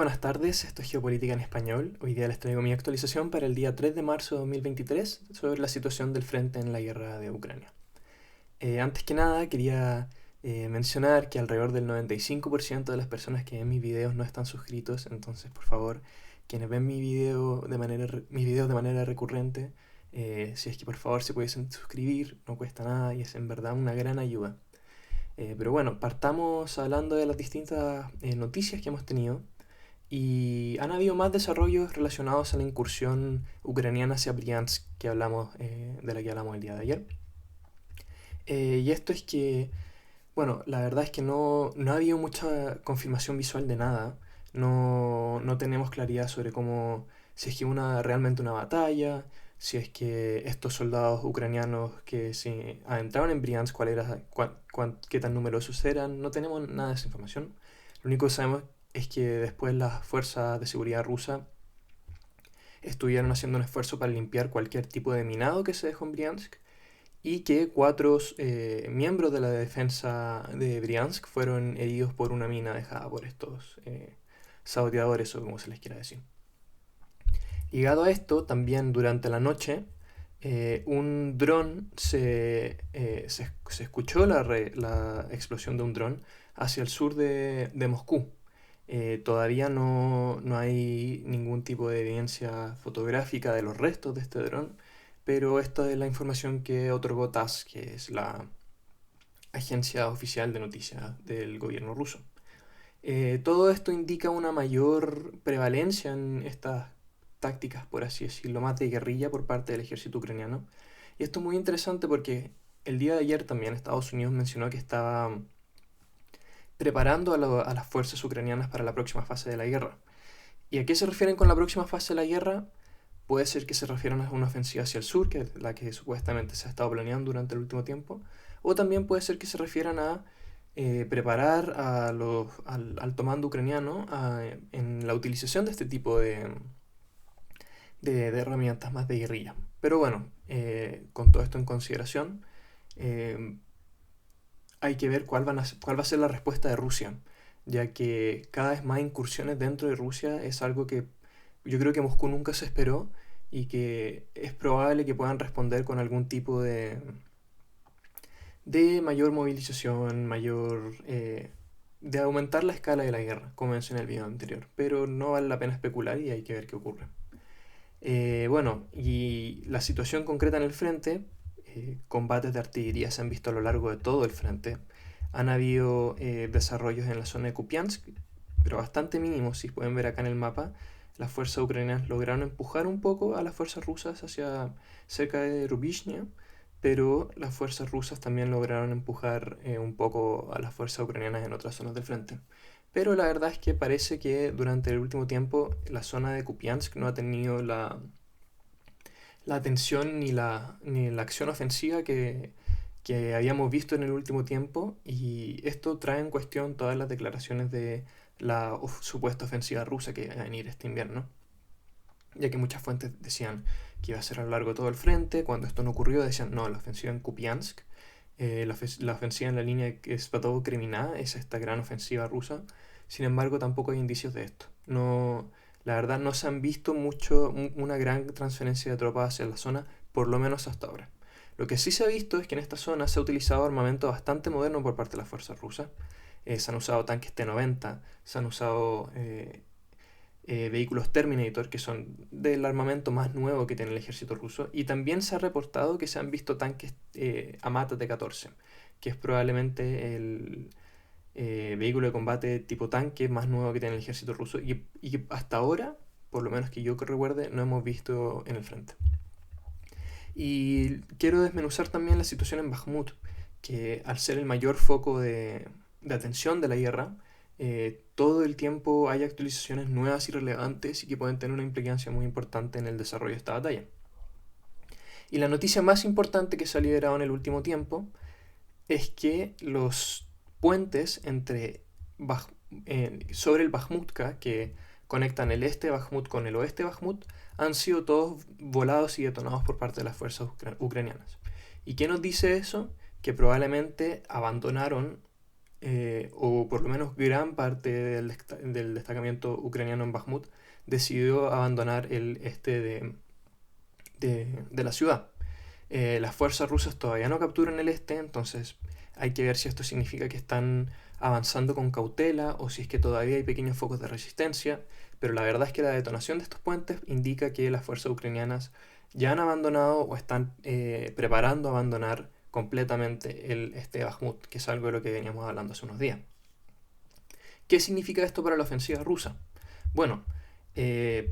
Buenas tardes, esto es Geopolítica en Español. Hoy día les traigo mi actualización para el día 3 de marzo de 2023 sobre la situación del frente en la guerra de Ucrania. Antes que nada, quería mencionar que alrededor del 95% de las personas que ven mis videos no están suscritos, entonces por favor, quienes ven mis videos de manera recurrente, si es que por favor se pudiesen suscribir, no cuesta nada y es en verdad una gran ayuda. Pero bueno, partamos hablando de las distintas noticias que hemos tenido. Y han habido más desarrollos relacionados a la incursión ucraniana hacia Briansk de la que hablamos el día de ayer. Y esto es que, bueno, la verdad es que no ha habido mucha confirmación visual de nada. No tenemos claridad sobre si es que realmente una batalla, si es que estos soldados ucranianos que se adentraron en Briansk, qué tan numerosos eran. No tenemos nada de esa información. Lo único que sabemos es que después las fuerzas de seguridad rusas estuvieron haciendo un esfuerzo para limpiar cualquier tipo de minado que se dejó en Briansk y que cuatro miembros de la defensa de Briansk fueron heridos por una mina dejada por estos saboteadores o como se les quiera decir. Ligado a esto, también durante la noche, un dron se escuchó la explosión de un dron hacia el sur de Moscú. Todavía no hay ningún tipo de evidencia fotográfica de los restos de este dron, pero esta es la información que otorgó TASS, que es la agencia oficial de noticias del gobierno ruso. Todo esto indica una mayor prevalencia en estas tácticas, por así decirlo, más de guerrilla por parte del ejército ucraniano. Y esto es muy interesante porque el día de ayer también Estados Unidos mencionó que estaba preparando a las fuerzas ucranianas para la próxima fase de la guerra. ¿Y a qué se refieren con la próxima fase de la guerra? Puede ser que se refieran a una ofensiva hacia el sur, que es la que supuestamente se ha estado planeando durante el último tiempo, o también puede ser que se refieran a preparar al alto mando ucraniano en la utilización de este tipo de herramientas más de guerrilla. Pero bueno, con todo esto en consideración, eh, hay que ver cuál va a ser la respuesta de Rusia, ya que cada vez más incursiones dentro de Rusia es algo que yo creo que Moscú nunca se esperó y que es probable que puedan responder con algún tipo de mayor movilización, de aumentar la escala de la guerra, como mencioné en el video anterior. Pero no vale la pena especular y hay que ver qué ocurre. Bueno, y la situación concreta en el frente, combates de artillería se han visto a lo largo de todo el frente. Han habido desarrollos en la zona de Kupiansk, pero bastante mínimos. Si pueden ver acá en el mapa, las fuerzas ucranianas lograron empujar un poco a las fuerzas rusas hacia cerca de Rubishnia, pero las fuerzas rusas también lograron empujar un poco a las fuerzas ucranianas en otras zonas del frente. Pero la verdad es que parece que durante el último tiempo la zona de Kupiansk no ha tenido la atención ni la acción ofensiva que habíamos visto en el último tiempo, y esto trae en cuestión todas las declaraciones de la supuesta ofensiva rusa que iba a venir este invierno, ya que muchas fuentes decían que iba a ser a lo largo de todo el frente. Cuando esto no ocurrió decían no, la ofensiva en Kupiansk, la ofensiva en la línea que es Svatov-Kreminna es esta gran ofensiva rusa. Sin embargo, tampoco hay indicios de esto. No, la verdad no se han visto una gran transferencia de tropas hacia la zona, por lo menos hasta ahora. Lo que sí se ha visto es que en esta zona se ha utilizado armamento bastante moderno por parte de las fuerzas rusas. Se han usado tanques T-90, se han usado vehículos Terminator, que son del armamento más nuevo que tiene el ejército ruso, y también se ha reportado que se han visto tanques Amata T-14, que es probablemente el vehículo de combate tipo tanque más nuevo que tiene el ejército ruso y que hasta ahora, por lo menos que yo que recuerde, no hemos visto en el frente. Y quiero desmenuzar también la situación en Bakhmut, que al ser el mayor foco de atención de la guerra, todo el tiempo hay actualizaciones nuevas y relevantes y que pueden tener una implicancia muy importante en el desarrollo de esta batalla. Y la noticia más importante que se ha liberado en el último tiempo es que los puentes sobre el Bakhmutka, que conectan el este de Bakhmut con el oeste de Bakhmut, han sido todos volados y detonados por parte de las fuerzas ucranianas. ¿Y qué nos dice eso? Que probablemente abandonaron o por lo menos gran parte del destacamento ucraniano en Bakhmut, decidió abandonar el este de la ciudad. Las fuerzas rusas todavía no capturan el este, entonces hay que ver si esto significa que están avanzando con cautela o si es que todavía hay pequeños focos de resistencia, pero la verdad es que la detonación de estos puentes indica que las fuerzas ucranianas ya han abandonado o están preparando abandonar completamente el este de Bakhmut, que es algo de lo que veníamos hablando hace unos días. ¿Qué significa esto para la ofensiva rusa? Bueno,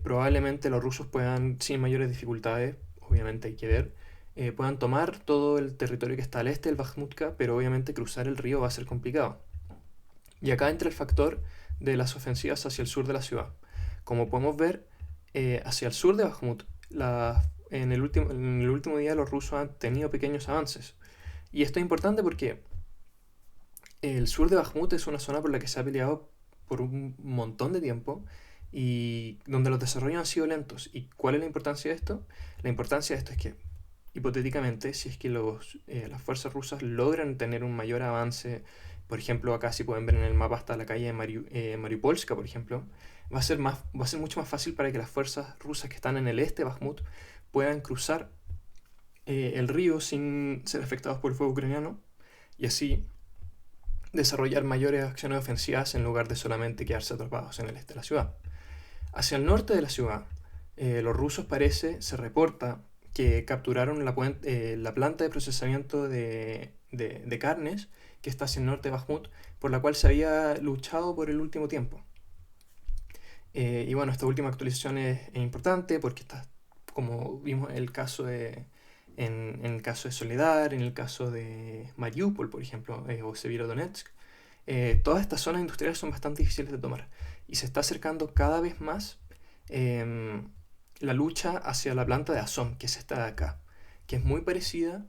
probablemente los rusos puedan, sin mayores dificultades, obviamente hay que ver, puedan tomar todo el territorio que está al este del Bakhmutka, pero obviamente cruzar el río va a ser complicado. Y acá entra el factor de las ofensivas hacia el sur de la ciudad. Como podemos ver, hacia el sur de Bakhmut, en el último día los rusos han tenido pequeños avances. Y esto es importante porque el sur de Bakhmut es una zona por la que se ha peleado por un montón de tiempo y donde los desarrollos han sido lentos. ¿Y cuál es la importancia de esto? La importancia de esto es que, hipotéticamente, si es que las fuerzas rusas logran tener un mayor avance, por ejemplo, acá si pueden ver en el mapa hasta la calle de Mariupolska, por ejemplo, va a ser mucho más fácil para que las fuerzas rusas que están en el este de Bakhmut puedan cruzar el río sin ser afectados por el fuego ucraniano y así desarrollar mayores acciones ofensivas en lugar de solamente quedarse atrapados en el este de la ciudad. Hacia el norte de la ciudad, los rusos se reporta que capturaron la planta de procesamiento de carnes que está hacia el norte de Bakhmut, por la cual se había luchado por el último tiempo. Y bueno, esta última actualización es importante porque está, como vimos en el caso de Soledar, en el caso de Mariupol, por ejemplo, o Severodonetsk, todas estas zonas industriales son bastante difíciles de tomar y se está acercando cada vez más la lucha hacia la planta de Azov, que es esta de acá, que es muy parecida,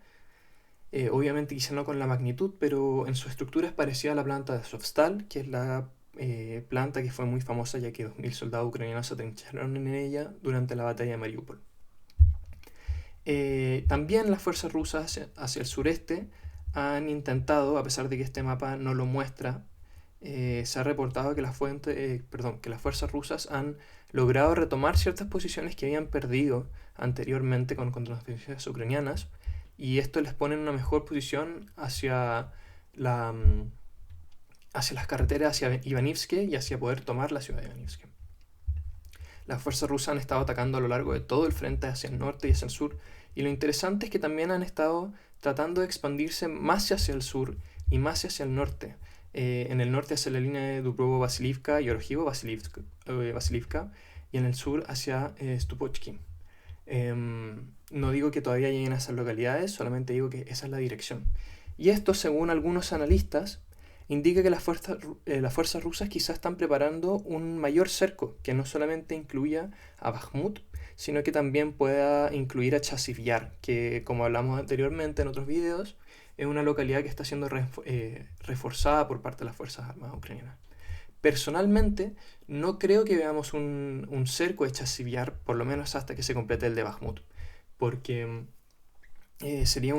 obviamente quizá no con la magnitud, pero en su estructura es parecida a la planta de Azovstal, que es la planta que fue muy famosa ya que 2000 soldados ucranianos se atrincheraron en ella durante la batalla de Mariupol. También las fuerzas rusas hacia el sureste han intentado, a pesar de que este mapa no lo muestra, se ha reportado que las fuerzas rusas han logrado retomar ciertas posiciones que habían perdido anteriormente con contraofensivas ucranianas, y esto les pone en una mejor posición hacia las carreteras hacia Ivanivske y hacia poder tomar la ciudad de Ivanivske. Las fuerzas rusas han estado atacando a lo largo de todo el frente hacia el norte y hacia el sur, y lo interesante es que también han estado tratando de expandirse más hacia el sur y más hacia el norte. En el norte hacia la línea de Dubrovo-Vasilivka y Orojivo-Vasilivka, y en el sur hacia Stupochki. No digo que todavía lleguen a esas localidades, solamente digo que esa es la dirección. Y esto, según algunos analistas, indica que las fuerzas rusas quizás están preparando un mayor cerco, que no solamente incluya a Bakhmut, sino que también pueda incluir a Chasiv Yar, que, como hablamos anteriormente en otros videos, es una localidad que está siendo reforzada por parte de las Fuerzas Armadas ucranianas. Personalmente, no creo que veamos un cerco de Chasiv Yar, por lo menos hasta que se complete el de Bakhmut, porque sería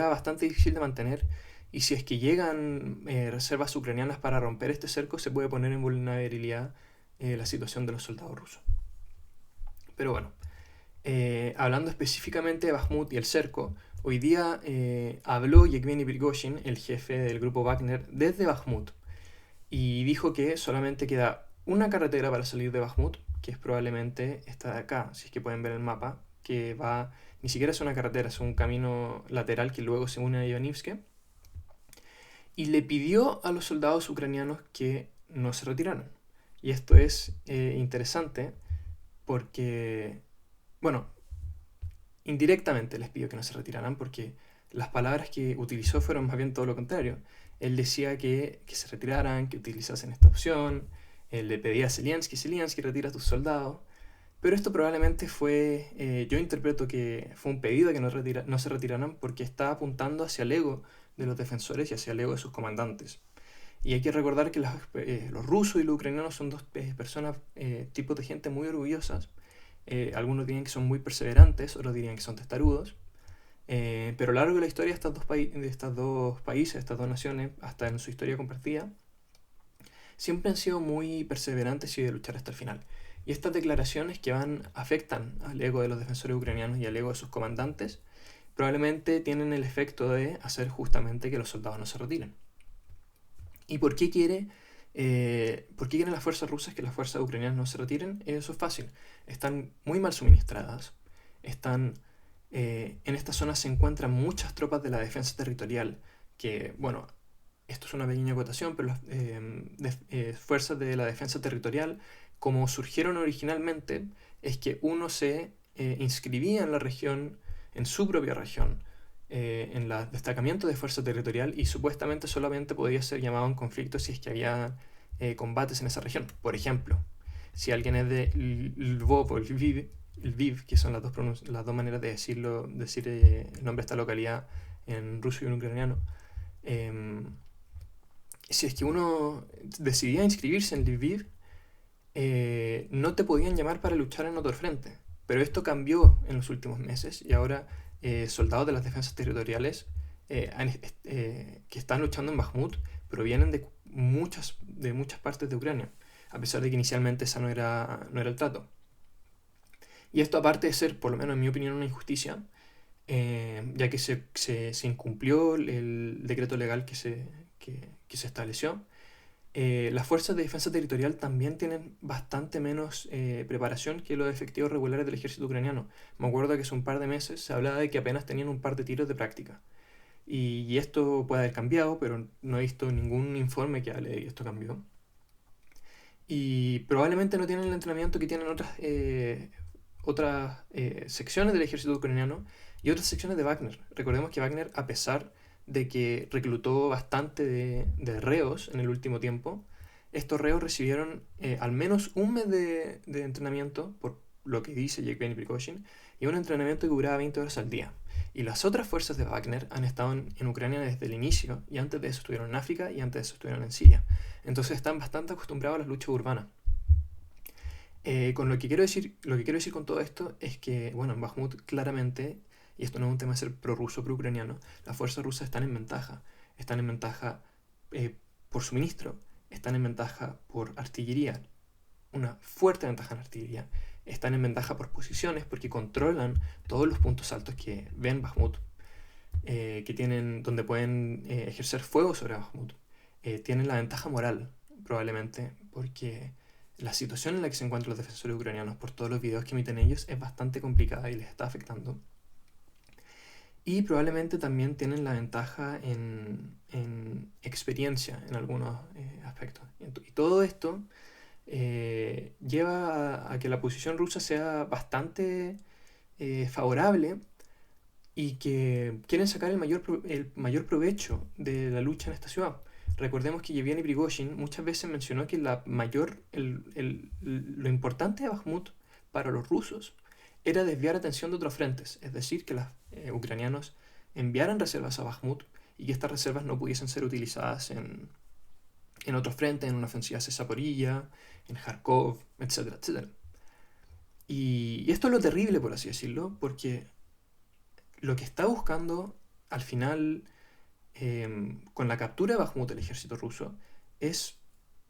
bastante difícil de mantener, y si es que llegan reservas ucranianas para romper este cerco, se puede poner en vulnerabilidad la situación de los soldados rusos. Pero bueno, hablando específicamente de Bakhmut y el cerco, hoy día habló Yevgeny Prigozhin, el jefe del grupo Wagner, desde Bakhmut, y dijo que solamente queda una carretera para salir de Bakhmut, que es probablemente esta de acá, si es que pueden ver el mapa, que va, ni siquiera es una carretera, es un camino lateral que luego se une a Ivanivske, y le pidió a los soldados ucranianos que no se retiraran. Y esto es interesante porque, bueno, indirectamente les pidió que no se retiraran porque las palabras que utilizó fueron más bien todo lo contrario. Él decía que se retiraran, que utilizasen esta opción. Él le pedía a Zelensky, retira a tus soldados. Pero esto probablemente yo interpreto que fue un pedido de que no se retiraran porque está apuntando hacia el ego de los defensores y hacia el ego de sus comandantes. Y hay que recordar que los rusos y los ucranianos son dos tipos de gente muy orgullosas. Algunos dirían que son muy perseverantes, otros dirían que son testarudos. Pero a lo largo de la historia de estos dos países, estas dos naciones, hasta en su historia compartida, siempre han sido muy perseverantes y de luchar hasta el final. Y estas declaraciones que afectan al ego de los defensores ucranianos y al ego de sus comandantes, probablemente tienen el efecto de hacer justamente que los soldados no se retiren. ¿Y por qué quieren las fuerzas rusas que las fuerzas ucranianas no se retiren? Eso es fácil. Están muy mal suministradas. En esta zona se encuentran muchas tropas de la defensa territorial que, bueno, esto es una pequeña acotación, pero las fuerzas de la defensa territorial, como surgieron originalmente, es que uno se inscribía en la región, en su propia región, en el destacamiento de fuerza territorial y supuestamente solamente podía ser llamado en conflicto si es que había combates en esa región. Por ejemplo, si alguien es de Lvov o Lviv, que son las dos maneras de decir el nombre de esta localidad en ruso y en ucraniano, si es que uno decidía inscribirse en Lviv, no te podían llamar para luchar en otro frente. Pero esto cambió en los últimos meses y ahora soldados de las defensas territoriales que están luchando en Bakhmut provienen de muchas partes de Ucrania, a pesar de que inicialmente esa no era el trato. Y esto, aparte de ser, por lo menos en mi opinión, una injusticia, ya que se incumplió el decreto legal que se estableció, las fuerzas de defensa territorial también tienen bastante menos preparación que los efectivos regulares del ejército ucraniano. Me acuerdo que hace un par de meses se hablaba de que apenas tenían un par de tiros de práctica. Y esto puede haber cambiado, pero no he visto ningún informe que hable de que esto cambió. Y probablemente no tienen el entrenamiento que tienen otras secciones del ejército ucraniano y otras secciones de Wagner. Recordemos que Wagner, a pesar de que reclutó bastante de reos en el último tiempo, estos reos recibieron al menos un mes de entrenamiento, por lo que dice Yevgeny Prigozhin, y un entrenamiento que duraba 20 horas al día. Y las otras fuerzas de Wagner han estado en Ucrania desde el inicio, y antes de eso estuvieron en África y antes de eso estuvieron en Siria. Entonces están bastante acostumbrados a las luchas urbanas. Con lo que quiero decir con todo esto es que, bueno, en Bakhmut claramente, y esto no es un tema de ser prorruso o pro-ucraniano, las fuerzas rusas están en ventaja. Están en ventaja por suministro, están en ventaja por artillería, una fuerte ventaja en artillería. Están en ventaja por posiciones porque controlan todos los puntos altos que ven Bakhmut, donde pueden ejercer fuego sobre Bakhmut. Tienen la ventaja moral, probablemente, porque la situación en la que se encuentran los defensores ucranianos por todos los videos que emiten ellos es bastante complicada y les está afectando. Y probablemente también tienen la ventaja en experiencia en algunos aspectos. Y todo esto lleva a que la posición rusa sea bastante favorable y que quieren sacar el mayor provecho de la lucha en esta ciudad. Recordemos que Yevgeny Prigozhin muchas veces mencionó que lo importante de Bakhmut para los rusos era desviar atención de otros frentes, es decir, que los ucranianos enviaran reservas a Bakhmut y que estas reservas no pudiesen ser utilizadas en otros frentes, en una ofensiva hacia Zaporilla, en Kharkov, etcétera, etcétera. Y esto es lo terrible, por así decirlo, porque lo que está buscando al final con la captura de Bakhmut el ejército ruso es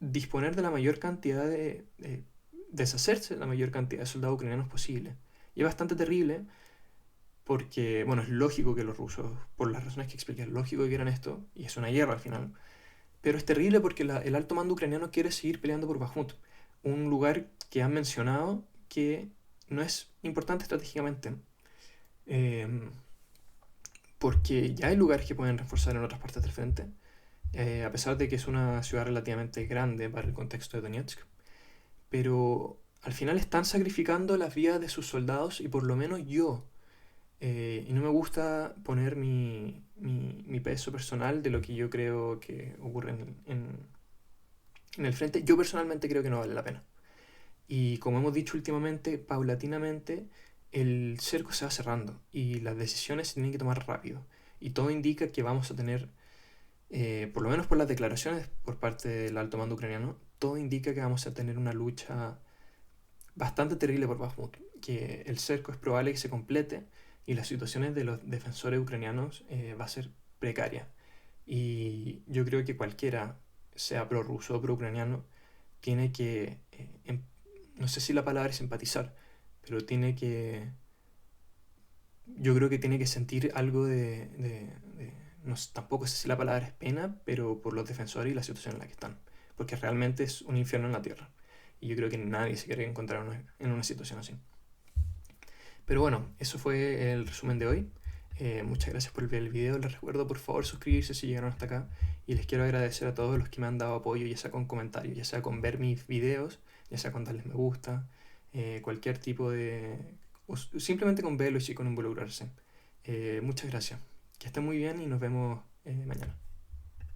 disponer de la mayor cantidad deshacerse de la mayor cantidad de soldados ucranianos posible. Y es bastante terrible porque, bueno, es lógico que los rusos, por las razones que expliqué, es lógico que quieran esto, y es una guerra al final. Pero es terrible porque el alto mando ucraniano quiere seguir peleando por Bakhmut, un lugar que han mencionado que no es importante estratégicamente. Porque ya hay lugares que pueden reforzar en otras partes del frente, a pesar de que es una ciudad relativamente grande para el contexto de Donetsk. Pero al final están sacrificando las vidas de sus soldados y por lo menos yo, y no me gusta poner mi peso personal de lo que yo creo que ocurre en el frente, yo personalmente creo que no vale la pena. Y como hemos dicho últimamente, paulatinamente el cerco se va cerrando y las decisiones se tienen que tomar rápido. Y todo indica que vamos a tener, por lo menos por las declaraciones por parte del alto mando ucraniano, todo indica que vamos a tener una lucha bastante terrible por Bakhmut, que el cerco es probable que se complete y las situaciones de los defensores ucranianos va a ser precaria. Y yo creo que cualquiera, sea prorruso o pro-ucraniano, tiene que, no sé si la palabra es empatizar, pero yo creo que tiene que sentir algo no tampoco sé si la palabra es pena, pero por los defensores y la situación en la que están, porque realmente es un infierno en la tierra. Y yo creo que nadie se quiere encontrar en una situación así. Pero bueno, eso fue el resumen de hoy. Muchas gracias por ver el video. Les recuerdo por favor suscribirse si llegaron hasta acá. Y les quiero agradecer a todos los que me han dado apoyo, ya sea con comentarios, ya sea con ver mis videos, ya sea con darles me gusta, cualquier tipo de... o simplemente con verlos y con involucrarse. Muchas gracias. Que estén muy bien y nos vemos mañana.